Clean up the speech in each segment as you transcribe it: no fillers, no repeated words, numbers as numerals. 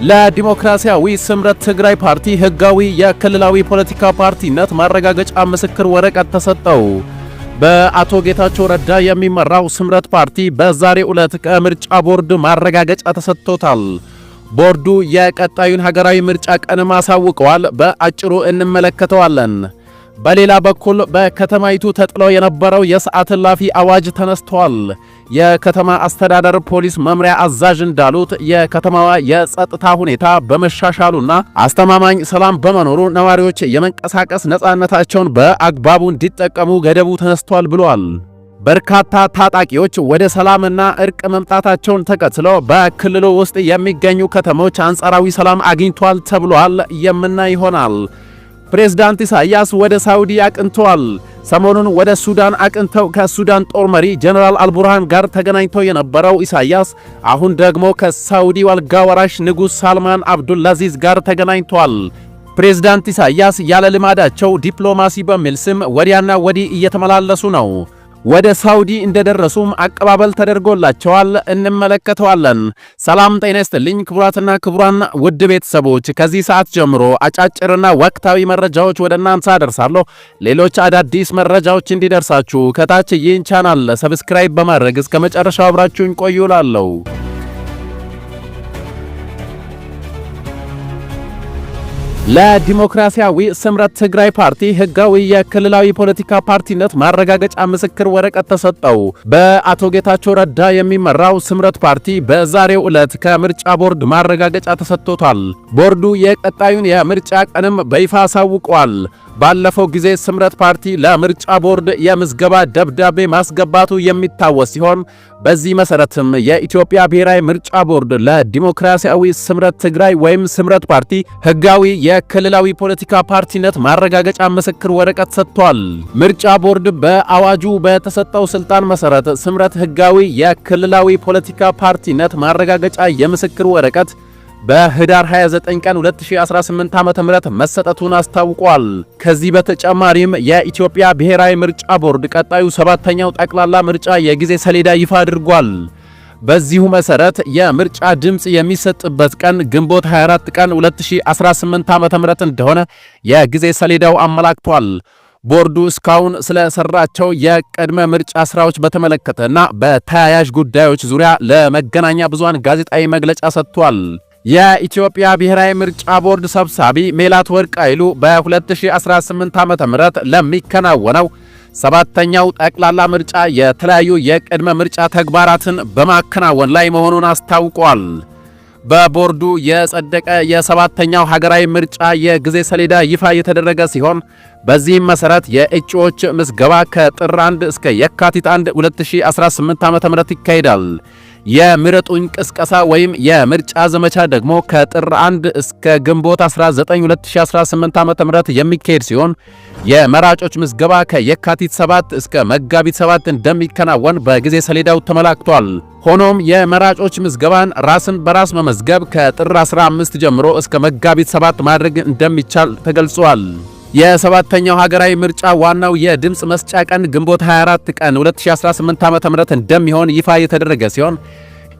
ለዲሞክራሲያዊ ስምረት ትግራይ ፓርቲ ህጋዊ የክልላዊ ፖለቲካ ፓርቲነት ማረጋገጫ ምስክር ወረቀት ተሰጠው። በአቶ ጌታቸው ረዳ የሚመራው ስምረት ፓርቲ በዛሬው ዕለት ከምርጫ ቦርድ ማረጋገጫ ተሰጥቶታል። ቦርዱ የቀጣዩን ሀገራዊ ምርጫ ቀንም አሳውቀዋል። በአጭሩ እንመለከተዋለን። በሌላ በኩል በከተማይቱ ተጥሎ የነበረው የሰዓት እላፊ አዋጅ ተነስቷል። የከተማ አስተዳደር ፖሊስ መምሪያ አዛዥ እንዳሉት የከተማዋ የጸጥታ ሁኔታ በመሻሻሉና አስተማማኝ ሰላም በመኖሩ ነዋሪዎች የመንቀሳቀስ ነፃነታቸውን በአግባቡ እንዲጠቀሙ ገደቡ ተነስቷል ብሏል። በርካታ ታጣቂዎች ወደ ሰላምና እርቅ መምጣታቸውን ተከትሎ በክልሉ ውስጥ የሚገኙ ከተሞች አንጻራዊ ሰላም አግኝቷል ተብሏል። የምናይ ይሆናል። ፕሬዝዳንት ኢሳያስ ወደ ሳውዲ አቅንተዋል። ሰሞኑን ወደ ሱዳን አቅንተው ከሱዳን ጦር መሪ ጀነራል አልቡርሃን ጋር ተገናኝተው የነበረው ኢሳያስ አሁን ደግሞ ከሳውዲው አልጋ ወራሽ ንጉሥ ሳልማን አብዱልአዚዝ ጋር ተገናኝተዋል። ፕሬዝዳንት ኢሳያስ ያለ ልማዳቸው ዲፕሎማሲ በሚል ስም ወዲያና ወዲህ እየተመላለሱ ነው። ወደ ሳውዲ እንደደረሱም አቀባበል ተደርጎላቸዋል። እንመለከተዋለን። ሰላም ጤና ይስጥልኝ ክቡራትና ክቡራን ውድ ቤተሰቦች፣ ከዚህ ሰዓት ጀምሮ አጫጭርና ወቅታዊ መረጃዎች ወደ እናንተ አደርሳለሁ። ሌሎች አዳዲስ መረጃዎች እንዲደርሳችሁ ከታች ይህን ቻናል ሰብስክራይብ በማድረግ እስከ መጨረሻው አብራችሁን ቆዩ እላለሁ። ለዲሞክራሲያዊ ስምረት ትግራይ ፓርቲ ህጋዊ የክልላዊ ፖለቲካ ፓርቲነት ማረጋገጫ ምስክር ወረቀት ተሰጠው። በአቶ ጌታቸው ረዳ የሚመራው ስምረት ፓርቲ በዛሬው ዕለት ከምርጫ ቦርድ ማረጋገጫ ተሰጥቶታል። ቦርዱ የቀጣዩን የምርጫ ቀንም በይፋ አሳውቋል። ባለፈው ጊዜ ስምረት ፓርቲ ለምርጫ ቦርድ የምዝገባ ደብዳቤ ማስገባቱ የሚታወስ ሲሆን በዚህ መሰረትም የኢትዮጵያ ብሔራዊ ምርጫ ቦርድ ለዲሞክራሲያዊ ስምረት ትግራይ ወይም ስምረት ፓርቲ ህጋዊ የክልላዊ ፖለቲካ ፓርቲነት ማረጋገጫ ምስክር ወረቀት ሰጥቷል። ምርጫ ቦርድ በአዋጁ በተሰጠው ስልጣን መሰረት ስምረት ህጋዊ የክልላዊ ፖለቲካ ፓርቲነት ማረጋገጫ የምስክር ወረቀት በህዳር 29 ቀን 2018 ዓ.ም መሰጠቱን አስታውቋል። ከዚህ በተጨማሪም የኢትዮጵያ ብሔራዊ ምርጫ ቦርድ ቀጣዩ 7ኛው ጠቅላላ ምርጫ የጊዜ ሰሌዳ ይፋ አድርጓል። በዚሁ መሰረት የምርጫ ድምጽ የሚሰጥበት ቀን ግንቦት 24 ቀን 2018 ዓ.ም እንደሆነ የጊዜ ሰሌዳው አመላክቷል። ቦርዱ እስካሁን ስለሰራቸው የቅድመ ምርጫ ስራዎች በተመለከተና በተያያዥ ጉዳዮች ዙሪያ ለመገናኛ ብዙሃን ጋዜጣዊ መግለጫ ሰጥቷል። የኢትዮጵያ ብሔራዊ ምርጫ ቦርድ ሰብሳቢ ሜላት ወርቅ ኃይሉ በ2018 ዓ.ም ለሚከናወነው 7ኛው ጠቅላላ ምርጫ የተለያዩ የቅድመ ምርጫ ተግባራትን በማከናወን ላይ መሆኑን አስታውቋል። በቦርዱ የጸደቀ የ7ኛው ሀገራዊ ምርጫ የጊዜ ሰሌዳ ይፋ የተደረገ ሲሆን በዚህም መሰረት የእጩዎች ምዝገባ ከጥር 1 እስከ የካቲት 1 2018 ዓ.ም ይካሄዳል። የምረጡኝ ቅስቀሳ ወይም የምርጫ ዘመቻ ደግሞ ከጥር 1 እስከ ግንቦት 19 2018 ዓ.ም የሚካሄድ ሲሆን የመራጮች ምዝገባ ከየካቲት 7 እስከ መጋቢት 7 እንደሚከናወን በጊዜ ሰሌዳው ተመላክቷል። ሆኖም የመራጮች ምዝገባን ራስን በራስ መመዝገብ ከጥር 15 ጀምሮ እስከ መጋቢት 7 ማድረግ እንደሚቻል ተገልጿል። የ7ኛው ሀገራዊ ምርጫ ዋናው የድምጽ መስጫ ቀን ግንቦት 24 ቀን 2018 ዓ.ም እንደሚሆን ይፋ የተደረገ ሲሆን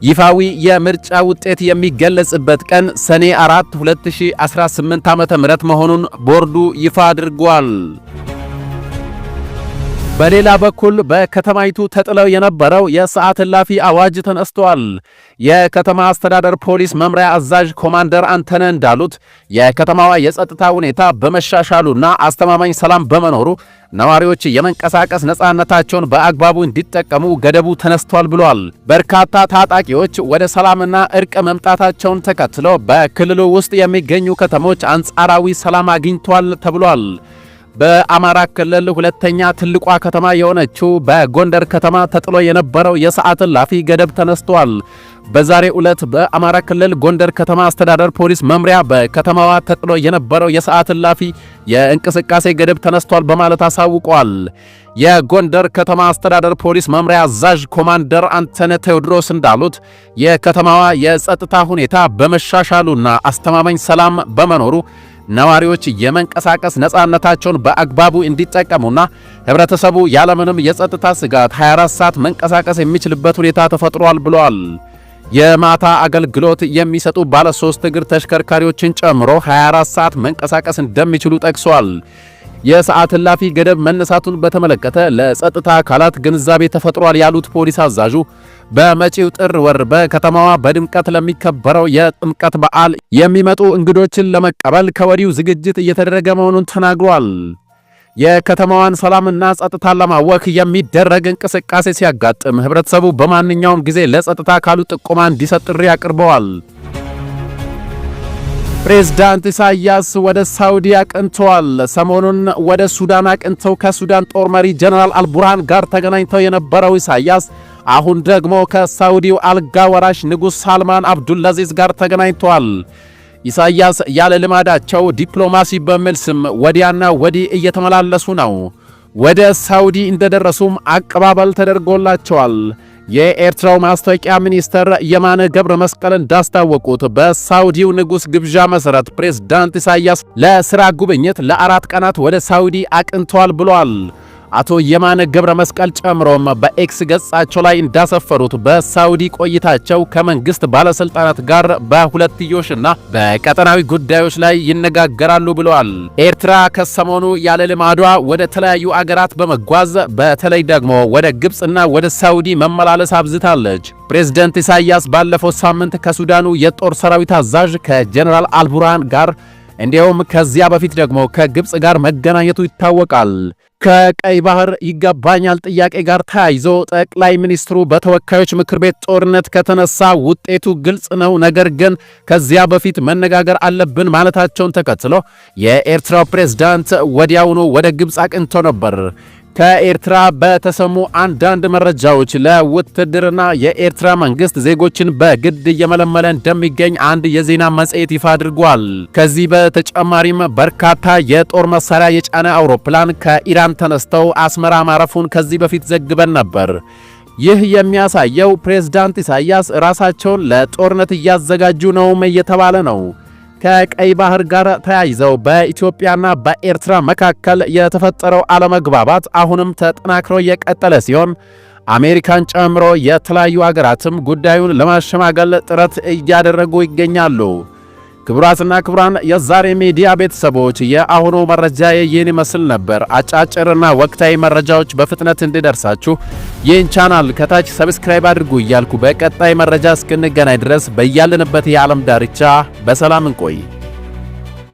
ይፋዊ የምርጫ ውጤት የሚገለጽበት ቀን ሰኔ 4 2018 ዓ.ም መሆኑን ቦርዱ ይፋ አድርጓል። በሌላ በኩል በከተማይቱ ተጥለው የነበረው የሰዓት እላፊ አዋጅ ተነስቷል። የከተማ አስተዳደር ፖሊስ መምሪያ አዛዥ ኮማንደር አንተነ እንዳሉት የከተማዋ የጸጥታ ሁኔታ በመሻሻሉና አስተማማኝ ሰላም በመኖሩ ነዋሪዎች የመንቀሳቀስ ነፃነታቸውን በአግባቡ እንዲጠቀሙ ገደቡ ተነስቷል ብሏል። በርካታ ታጣቂዎች ወደ ሰላምና እርቅ መምጣታቸውን ተከትሎ በክልሉ ውስጥ የሚገኙ ከተሞች አንጻራዊ ሰላም አግኝቷል ተብሏል። በአማራ ክልል ሁለተኛ ትልቋ ከተማ የሆነችው በጎንደር ከተማ ተጥሎ የነበረው የሰዓት እላፊ ገደብ ተነስቷል። በዛሬው ዕለት በአማራ ክልል ጎንደር ከተማ አስተዳደር ፖሊስ መምሪያ በከተማዋ ተጥሎ የነበረው የሰዓት እላፊ የእንቅስቃሴ ገደብ ተነስቷል በማለት አሳውቋል። የጎንደር ከተማ አስተዳደር ፖሊስ መምሪያ አዛዥ ኮማንደር አንተነ ቴዎድሮስ እንዳሉት የከተማዋ የጸጥታ ሁኔታ በመሻሻሉና አስተማማኝ ሰላም በመኖሩ ነዋሪዎች የመንቀሳቀስ ነፃነታቸውን በአግባቡ እንዲጠቀሙና ህብረተሰቡ ያለምንም የጸጥታ ስጋት 24 ሰዓት መንቀሳቀስ የሚችልበት ሁኔታ ተፈጥሯል ብለዋል። የማታ አገልግሎት የሚሰጡ ባለ 3 እግር ተሽከርካሪዎችን ጨምሮ 24 ሰዓት መንቀሳቀስ እንደሚችሉ ጠቅሷል። የሰዓት እላፊ ገደብ መነሳቱን በተመለከተ ለጸጥታ አካላት ግንዛቤ ተፈጥሯል ያሉት ፖሊስ አዛዡ በመጪው ጥር ወር በከተማዋ በድምቀት ለሚከበረው የጥምቀት በዓል የሚመጡ እንግዶችን ለመቀበል ከወዲሁ ዝግጅት እየተደረገ መሆኑን ተናግሯል። የከተማዋን ሰላምና ጸጥታ ለማወክ የሚደረግ እንቅስቃሴ ሲያጋጥም ህብረተሰቡ በማንኛውም ጊዜ ለጸጥታ አካሉ ጥቆማ እንዲሰጥ ጥሪ አቅርበዋል። ፕሬዝዳንት ኢሳያስ ወደ ሳውዲ አቅንተዋል። ሰሞኑን ወደ ሱዳን አቅንተው ከሱዳን ጦር መሪ ጀነራል አልቡርሃን ጋር ተገናኝተው የነበረው ኢሳያስ አሁን ደግሞ ከሳውዲው አልጋ ወራሽ ንጉሥ ሳልማን አብዱልአዚዝ ጋር ተገናኝተዋል። ኢሳያስ ያለ ልማዳቸው ዲፕሎማሲ በሚል ስም ወዲያና ወዲህ እየተመላለሱ ነው። ወደ ሳውዲ እንደደረሱም አቀባበል ተደርጎላቸዋል። የኤርትራው ማስታወቂያ ሚኒስተር የማነ ገብረ መስቀል እንዳስታወቁት በሳውዲው ንጉሥ ግብዣ መሠረት ፕሬዝዳንት ኢሳያስ ለሥራ ጉብኝት ለ4 ቀናት ወደ ሳውዲ አቅንተዋል ብሏል። አቶ የማነ ገብረ መስቀል ጨምሮም በኤክስ ገጻቸው ላይ እንዳሰፈሩት በሳውዲ ቆይታቸው ከመንግስት ባለስልጣናት ጋር በሁለትዮሽና በቀጠናዊ ጉዳዮች ላይ ይነጋገራሉ ብለዋል። ኤርትራ ከሰሞኑ ያለ ልማዷ ወደ ተለያዩ አገራት በመጓዝ በተለይ ደግሞ ወደ ግብፅና ወደ ሳውዲ መመላለስ አብዝታለች። ፕሬዝዳንት ኢሳያስ ባለፈው ሳምንት ከሱዳኑ የጦር ሰራዊት አዛዥ ከጀነራል አልቡርሃን ጋር እንዲሁም ከዚያ በፊት ደግሞ ከግብፅ ጋር መገናኘቱ ይታወቃል። ከቀይ ባህር ይገባኛል ጥያቄ ጋር ተያይዞ ጠቅላይ ሚኒስትሩ በተወካዮች ምክር ቤት ጦርነት ከተነሳ ውጤቱ ግልጽ ነው፣ ነገር ግን ከዚያ በፊት መነጋገር አለብን ማለታቸውን ተከትሎ የኤርትራው ፕሬዝዳንት ወዲያውኑ ወደ ግብፅ አቅንቶ ነበር። ከኤርትራ በተሰሙ አንዳንድ መረጃዎች ለውትድርና የኤርትራ መንግስት ዜጎችን በግድ እየመለመለ እንደሚገኝ አንድ የዜና መጽሔት ይፋ አድርጓል። ከዚህ በተጨማሪም በርካታ የጦር መሳሪያ የጫነ አውሮፕላን ከኢራን ተነስተው አስመራ ማረፉን ከዚህ በፊት ዘግበን ነበር። ይህ የሚያሳየው ፕሬዝዳንት ኢሳያስ ራሳቸውን ለጦርነት እያዘጋጁ ነውም እየተባለ ነው። ከቀይ ባህር ጋር ተያይዘው በኢትዮጵያና በኤርትራ መካከል የተፈጠረው አለመግባባት አሁንም ተጠናክሮ የቀጠለ ሲሆን አሜሪካን ጨምሮ የተለያዩ አገራትም ጉዳዩን ለማሸማገል ጥረት እያደረጉ ይገኛሉ። ክቡራትና ክቡራን የዛሬ ሚዲያ ቤተሰቦች የአሁኑ መረጃ ይህን ይመስል ነበር። አጫጭርና ወቅታዊ መረጃዎች በፍጥነት እንዲደርሳችሁ ይህን ቻናል ከታች ሰብስክራይብ አድርጉ እያልኩ በቀጣይ መረጃ እስክንገናኝ ድረስ በያለንበት የዓለም ዳርቻ በሰላም እንቆይ።